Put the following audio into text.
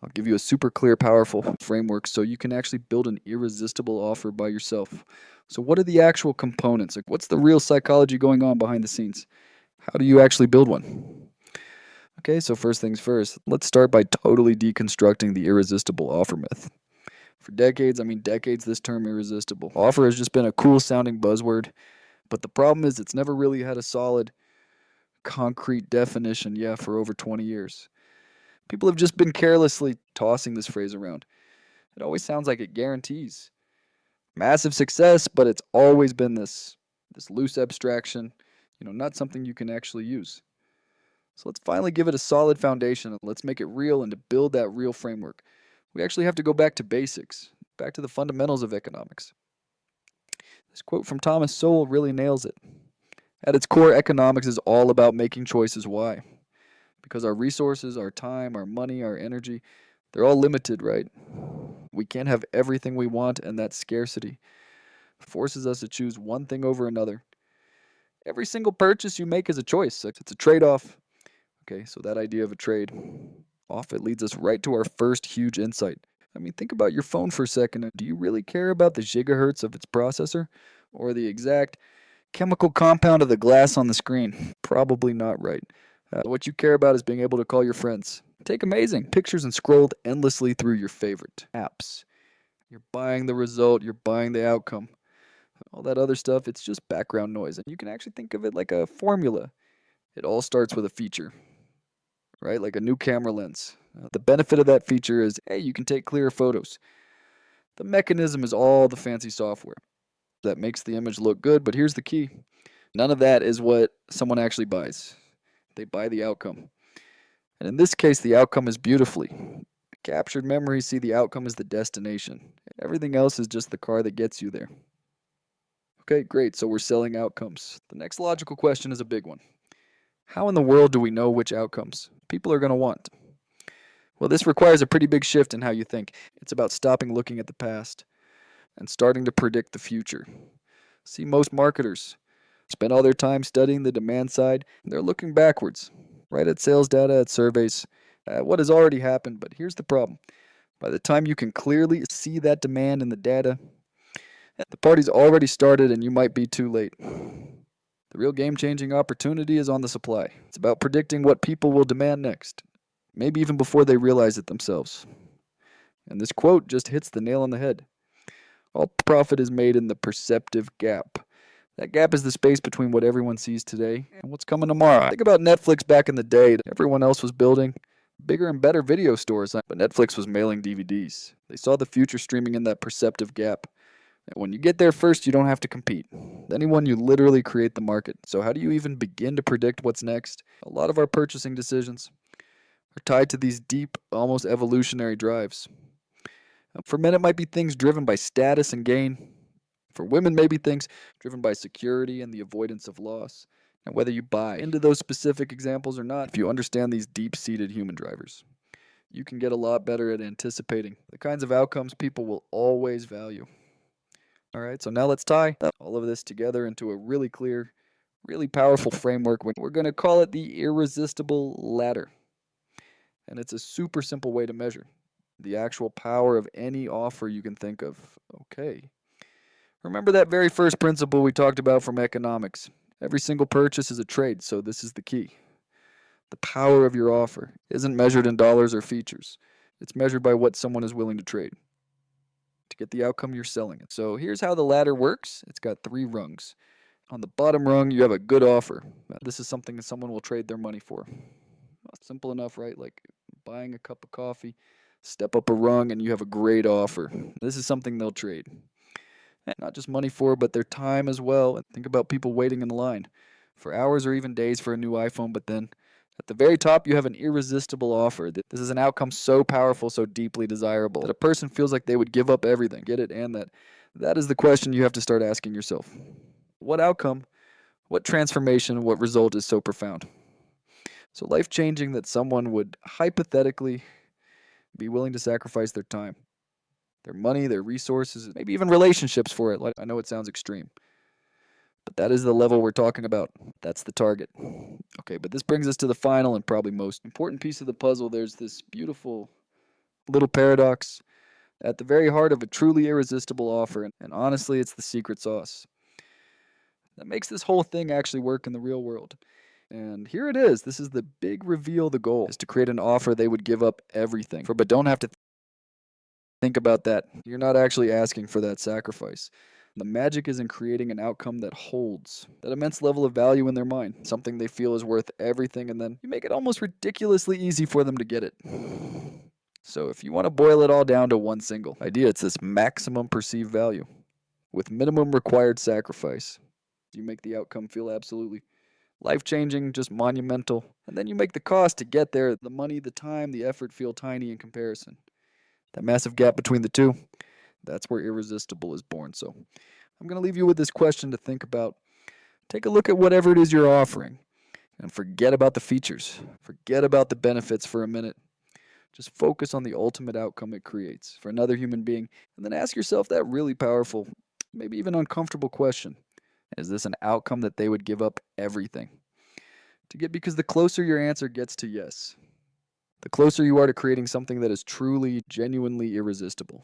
I'll give you a super clear, powerful framework so you can actually build an irresistible offer by yourself. So, what are the actual components? Like, what's the real psychology going on behind the scenes? How do you actually build one? Okay, so first things first, let's start by totally deconstructing the irresistible offer myth. For decades, I mean decades, this term irresistible offer has just been a cool sounding buzzword, but the problem is it's never really had a solid, concrete definition, for over 20 years. People have just been carelessly tossing this phrase around. It always sounds like it guarantees massive success, but it's always been this loose abstraction, not something you can actually use. So let's finally give it a solid foundation and let's make it real, and to build that real framework, we actually have to go back to basics, back to the fundamentals of economics. This quote from Thomas Sowell really nails it. At its core, economics is all about making choices. Why? Because our resources, our time, our money, our energy, they're all limited, right? We can't have everything we want, and that scarcity forces us to choose one thing over another. Every single purchase you make is a choice. It's a trade-off. Okay, so that idea of a trade off, it leads us right to our first huge insight. I mean, think about your phone for a second. Do you really care about the gigahertz of its processor or the exact chemical compound of the glass on the screen? Probably not, right? What you care about is being able to call your friends, take amazing pictures, and scroll endlessly through your favorite apps. You're buying the result, you're buying the outcome. All that other stuff, it's just background noise. And you can actually think of it like a formula. It all starts with a feature, right? Like a new camera lens. The benefit of that feature is, hey, you can take clearer photos. The mechanism is all the fancy software that makes the image look good, but here's the key. None of that is what someone actually buys. They buy the outcome. And in this case, the outcome is beautifully captured memories. See, the outcome is the destination. Everything else is just the car that gets you there. Okay, great. So we're selling outcomes. The next logical question is a big one. How in the world do we know which outcomes people are going to want? Well, this requires a pretty big shift in how you think. It's about stopping looking at the past and starting to predict the future. See, most marketers spend all their time studying the demand side. They're looking backwards, right, at sales data, at surveys, at what has already happened. But here's the problem. By the time you can clearly see that demand in the data, the party's already started and you might be too late. The real game-changing opportunity is on the supply. It's about predicting what people will demand next, maybe even before they realize it themselves. And this quote just hits the nail on the head. All profit is made in the perceptive gap. That gap is the space between what everyone sees today and what's coming tomorrow. Think about Netflix back in the day. Everyone else was building bigger and better video stores, but Netflix was mailing DVDs. They saw the future streaming in that perceptive gap. And when you get there first, you don't have to compete. Anyone, you literally create the market. So how do you even begin to predict what's next? A lot of our purchasing decisions are tied to these deep, almost evolutionary drives. For men, it might be things driven by status and gain. For women, maybe things driven by security and the avoidance of loss. And whether you buy into those specific examples or not, if you understand these deep-seated human drivers, you can get a lot better at anticipating the kinds of outcomes people will always value. All right, so now let's tie all of this together into a really clear, really powerful framework. We're going to call it the irresistible ladder. And it's a super simple way to measure the actual power of any offer you can think of. Okay. Remember that very first principle we talked about from economics. Every single purchase is a trade, so this is the key. The power of your offer isn't measured in dollars or features. It's measured by what someone is willing to trade to get the outcome you're selling. So here's how the ladder works. It's got 3 rungs. On the bottom rung, you have a good offer. This is something that someone will trade their money for. Well, simple enough, right? Like buying a cup of coffee, step up a rung, and you have a great offer. This is something they'll trade. And not just money for, but their time as well. And think about people waiting in line for hours or even days for a new iPhone, but then at the very top, you have an irresistible offer. This is an outcome so powerful, so deeply desirable, that a person feels like they would give up everything, get it, and that is the question you have to start asking yourself. What outcome, what transformation, what result is so profound? So life-changing that someone would hypothetically be willing to sacrifice their time, their money, their resources, maybe even relationships for it. Like, I know it sounds extreme, but that is the level we're talking about. That's the target. Okay, but this brings us to the final and probably most important piece of the puzzle. There's this beautiful Little paradox. At the very heart of a truly irresistible offer, and honestly, it's the secret sauce that makes this whole thing actually work in the real world. And here it is. This is the big reveal. The goal is to create an offer they would give up everything for, but don't have to think about that. You're not actually asking for that sacrifice. The magic is in creating an outcome that holds that immense level of value in their mind, something they feel is worth everything, and then you make it almost ridiculously easy for them to get it. So if you want to boil it all down to one single idea, it's this maximum perceived value with minimum required sacrifice. You make the outcome feel absolutely life-changing, just monumental, and then you make the cost to get there, the money, the time, the effort feel tiny in comparison. That massive gap between the two, that's where irresistible is born. So I'm going to leave you with this question to think about. Take a look at whatever it is you're offering and forget about the features. Forget about the benefits for a minute. Just focus on the ultimate outcome it creates for another human being, and then ask yourself that really powerful, maybe even uncomfortable question. Is this an outcome that they would give up everything to get? Because the closer your answer gets to yes, the closer you are to creating something that is truly, genuinely irresistible.